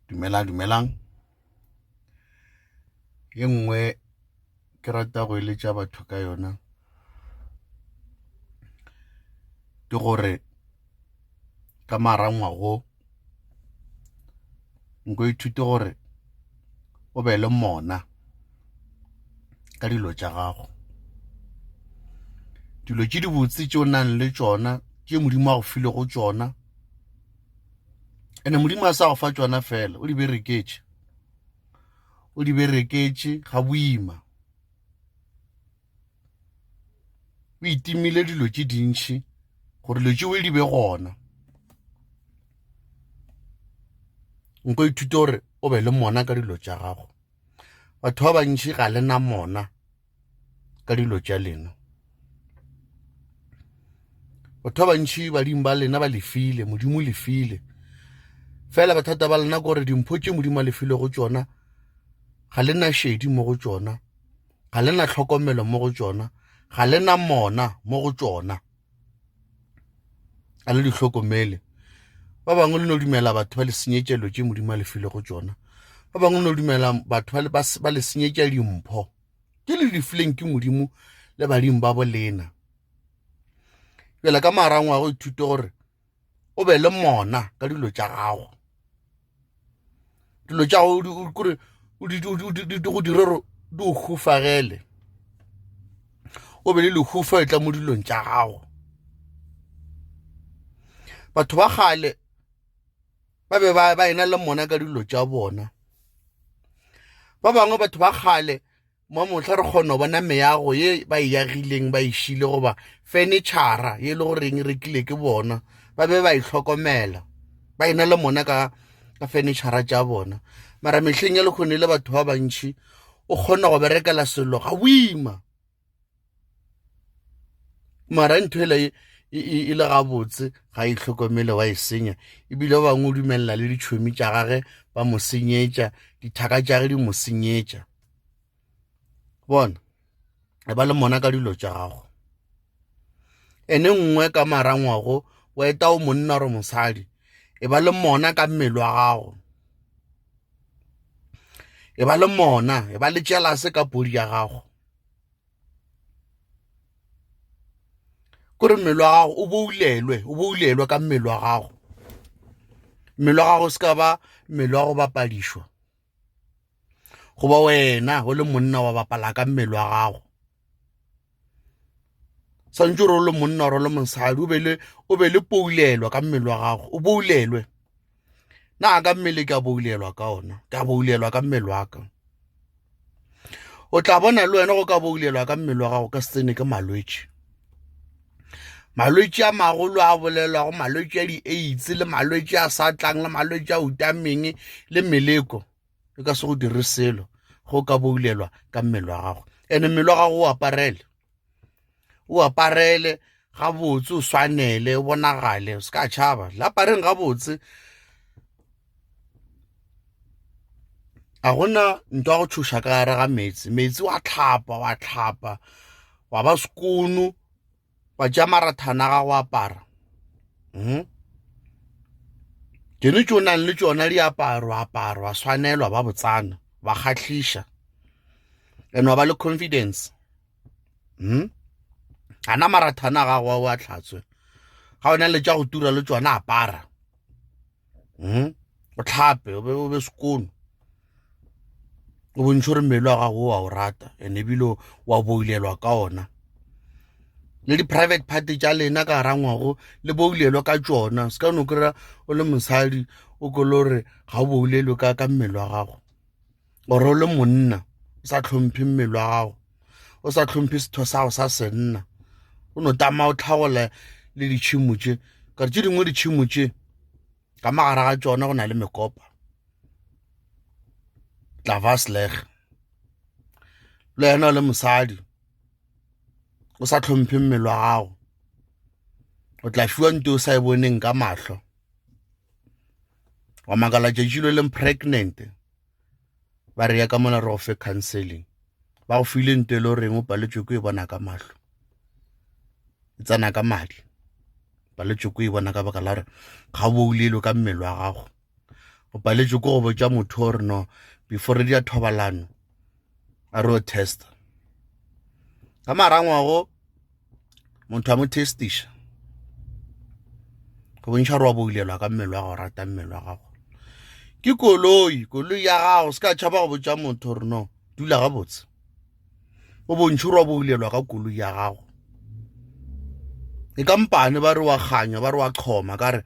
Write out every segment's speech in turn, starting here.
Dumelang. Ye nngwe ke rata go eletša batho ka yona ke gore ka marangwago nko ithute gore o be le mona ka dilo tša gago. Dilo tše di botse tše o nang le tšona tše Modimo a go file go tšona, ene Modimo a sa go fa tšona fela, o di bereketše ga boima. O itimile dilo tše dintšhi gore dilo tšeo di be gona. Nko ithute gore o be le mona ka dilo tša gago. Batho ba bantši ga lena mona ka dilo tša lena. Batho ba bantši badimo ba lena ba lefile, Modimo lefile. Fela bathata ba lena gore dimpho tše Modimo a lefile go tšona ga lena šedi mo go tšona, ga lena tlhokomelo mo go tšona, ga lena mona mo go tšona. A le di hlokomele. Ba bangwe le no dumela batho ba le senyetšelo tše Modimo a lefile go tšona. Ba bangwe no dumela batho ba le senyetša dimpho ke le di fileng ke Modimo le badimo ba bolena. Bjale ka marangwa go ithute gore o be le mona ka dilo tša gago. Dilo tša go gore go dire gore di o hufagele, o be le lehufa e tla mo dilong tša gago. Batho ba kgale ba be ba ena le mona ka dilo tša bona. Ba bangwe batho ba kgale mo mohla re kgona go bona meago ye ba e agileng ba išile goba furniture ye le goreng rekile ke bona, ba be ba itlhokomela, ba ena le mona ka furniture tša bona. Mara mehleng ya lekgone le batho ba bantši o kgona go berekela selo ga boima, mara ntho e le gabotse ga e hlokomele wa e senya. Ebile ba bangwe o dumelela le ditšhomi tša gage ba mo senyetša, dithaka tša ge di mo senyetša. Bona e ba le mona ka dilo tša gago. Ene nngwe ka marangwago wa eta o monna or mosadi e ba le mona ka mmele wa gago, e ba le mona, e ba le jealous ka podi ya gago. Kore mmele wa gago o boulelwe ka mmele wa gago. Mmele wa gago se ka ba mmele wa go bapadišwa, goba wena o le monna wa bapala ka mmele wa gago. Santse o le monna o le mosadi o be le poulelwa ka mmele wa gago, o boulelwe. Na ka mmele ke a boulelwa ka ona, ke a boulelwa ka mmele wa ka. O tla bona le wena go ka boulelwa ka mmele wa gago ka se tsene ke malwetši. Malwetši a magolo a bolelwago, malwetši a di-AIDS le malwetši a sa tlang le malwetši a utameng le meleko e ka se go dire selo go ka boulelwa ka mmele wa gago. Ene mmele wa gago o aparele gabotse, o swanele, o bonagale, o se ka tšhaba. Le apareng gabotse, a gona ntwa go tšhoša ka gare ga metsi wa tlhapa wa ba skono, wa tša marathana ga go apara. Tšone tšo nang le tšona diaparo, apara wa swanelwa ba botsana, wa kgahlisa, ene wa ba le confidence. Gana marathana ga go a hlatswe, ga o na le tša go tura le tšona apara, o tlhape, o be skono, o bontšhe gore mmele wa gago wa o rata ene ebile wa boulelwa ka ona. Le di-private party tša lena ka rangwago le boulelwa ka tšona. Se ka no kry-a o le mosadi o kole gore ga o boulelwe ka mmele wa gago, gore o le monna o sa tlhomphe mmele wa gago, o sa tlhomphe setho sa go sa senna, o no tama o tlhagola le ditšhimo tše. Ka re tše dingwe ditšhimo tše ka magara ga tšona go na le mekopa, tlavasleg. Le yena o le mosadi o sa tlhomphe mmele wa gago, o tla fiwa nto o sa e boneng ka mahlo, wa makala tšatši le leng pregnant, ba re ya ka mona re go fe counseling, ba go file nto e le goreng o paletšwe ko e bona ka mahlo, e tsana ka madi, paletšwe ko e bona ka baka la gore ga o boulelwe ka mmele wa gago. o paletše ko go botša motho gore no before di a thobalano a re o testa ka marangwago motho a mo testiša go bontšha gore wa boulelwa ka mmele wa gago, rata mmele wa gago ke koloi ya gago. Se ka tšhaba go botša motho gore no dula gabotse o bontšhe gore wa boulelwa ka koloi ya gago. E kampane ba re wa kganya, ba re wa tlhoma ka re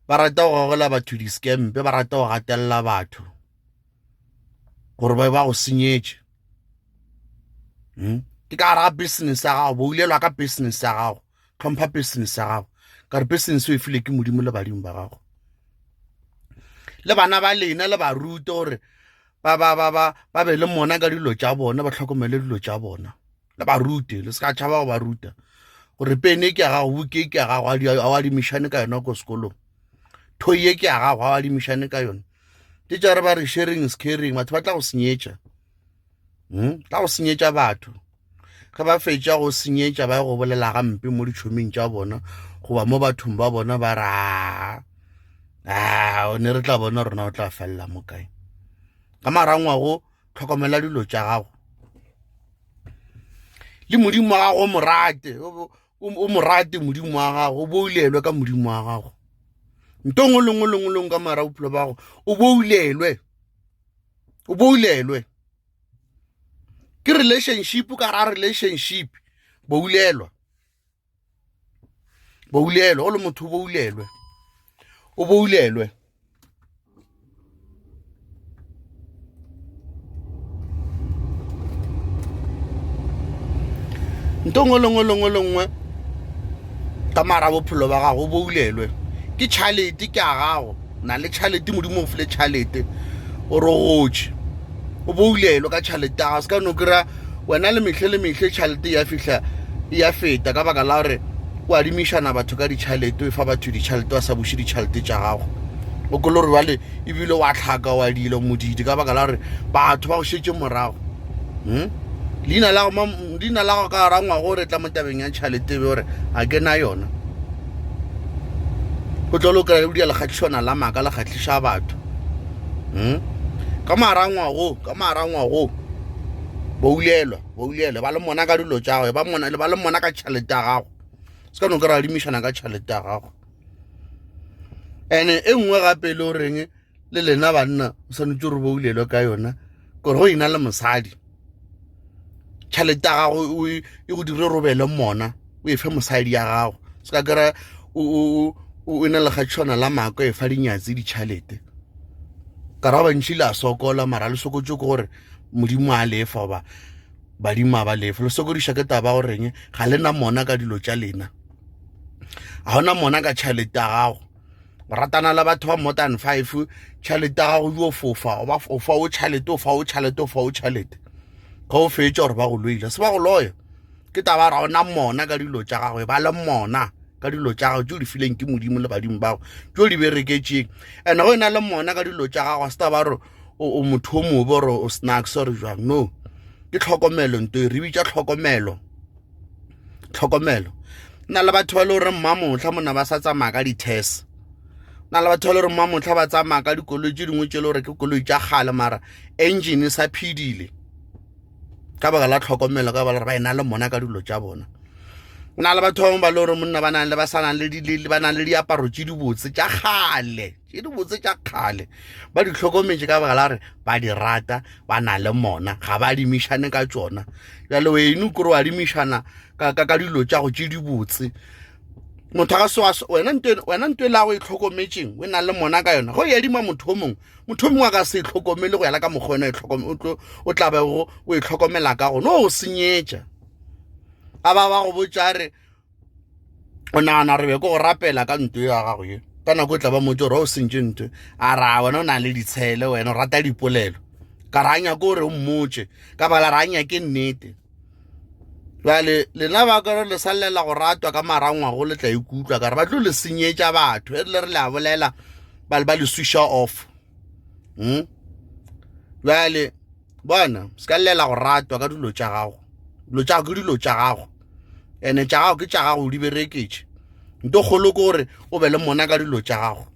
ba rata go gagela batho di-scampe, ba rata go gatelela batho gore ba go senyetše. Ke ka gara business ya gago, boulelwa ka business ya gago, tlhompha business ya gago ka re business o e file ke modimo le badimo ba gago. Le bana ba lena le ba rute gore ba be le mona ka dilo tša bona, ba tlhokomele dilo tša bona, le ba rute. Le se ka tšhaba go ba ruta gore pene ke ya gago, buke ke ya gago, a wa dimišane ka yona ko sekolong, thoi ye ke ya gago, a wa dimišane ka yona. Ke tša re ba re sharing is caring, batho ba tla go senyetša, tla go senyetša batho. Ge ba fetša go senyetša ba go bolela gampe mo ditšhomeng tša bona goba mo bathong ba bona, ba ra o ne re tla bona rona o tla felela mo kae. Ka marangwago tlhokomela dilo tša gago, le modimo wa gago o morate modimo wa gago, o boulelwe ka modimo wa gago. Ntongo lengwe ka mara bophelo ba gago o boulelwe ke relationship, ka ra relationship boulelwa o le motho o boulelwe. Ntongo lengwe ka mara bophelo ba gago o boulelwe ke tšhalete ke a gago, na le tšhalete modimo o file tšhalete o re gotše o boulelwe ka tšhalete ya gago. Se ka no kry-a wena le mehle tšhalete ya fihla ya feta ka baka la gore o adimišana batho ka ditšhalete, o fa batho ditšhalete, wa sa buše ditšhalete tša gago. O kole gore bale ebile wa tlhaka wa dilo modidi ka baka la gore batho ba go šetše morago. Leina la go ka rangwa gore tla mo tabeng ya tšhalete be gore a ke na yona, go tlo lo kry-a le lekgatlhišwana la maka le kgatlhiša batho. Ka marangwago boulelwa ba le mona ka dilo tša gago, ba le mona ka tšhalete ya gago. Se ka no kry-a adimišana ka tšhalete ya gago. And-e nngwe gape le goreng le lena banna o swanetse gore boulelwe ka yona kore go ina le mosadi, tšhalete ya gago e go dire robele mona, o e fe mosadi ya gago. Se ka kry-a o ena le kgatšhwana la mako e fa dinyatse ditšhalete. Ka ra bantši le a sokola, mara le sokotse ke gore modimo a lefa oba badimo a ba lefa. Le sokodiša ke taba goreng ga le na mona ka dilo tša lena, ga gona mona ka tšhalete ya gago. O ratana le batho ba more than 5, tšhalete ya gago yo fofa, o fa o tšhalete ga o fetša gore ba go loile. Se ba go loya ke taba ra ona mona ka dilo tša gago, e ba le mona ka dilo tša gago tšeo di fileng ke modimo le badimo bago tšeo di bereketšeng. And go ena le mona ka dilo tša gago, a se taba gore o motho o mobe gore o snacks ore jwang, no, ke tlhokomelo. Nto e re bitša tlhokomelo. Nna le batho ba le gore mmamotlha mona ba sa tsamaya ka di-test, na le batho ba le gore mmamotlha ba tsamaya ka dikoloi tše dingwe tše le gore ke koloi tša kgale mara engine sa phidile ka baka la tlhokomelo, ka baka la ba ena le mona ka dilo tša bona. Na le batho ba le gore monna ba nang le diaparo tše dibotse tša kgale, ba di tlhokometše ka baka la gore ba di rata, ba na le mona, ga ba adimišane ka tšona. Jale weno kore o adimišana ka dilo tša go tše dibotse. Motho ga wena nto e la go e tlhokometšeng o na le mona ka yona, go e adima motho o mongwe a ka se e tlhokomele go yala ka mokgwa wena o tla be o e tlhokomela ka go no o senyetša. A ba go botša re o nagana re be ko go rapela ka nto ya gago ye, ka nako e tla ba motse gore o sentše nto a ra wena o na le ditshele, wena o rata dipolelo. Ka ranya ko gore o mmotse ka bala ranya ke nnete. Jale lena ba ka re le salela go ratwa ka marangwago le tla ikutlwa ka re ba tlo le senyetša batho, e le re le a bolela ba le switch off. Jale bona se ka lela go ratwa ka dilo tša gago, dilo tša gago ke dilo tša gago, ene tša gago ke tša gago di bereketše. Nto kgolo ke gore o be le mona ka dilo tša gago.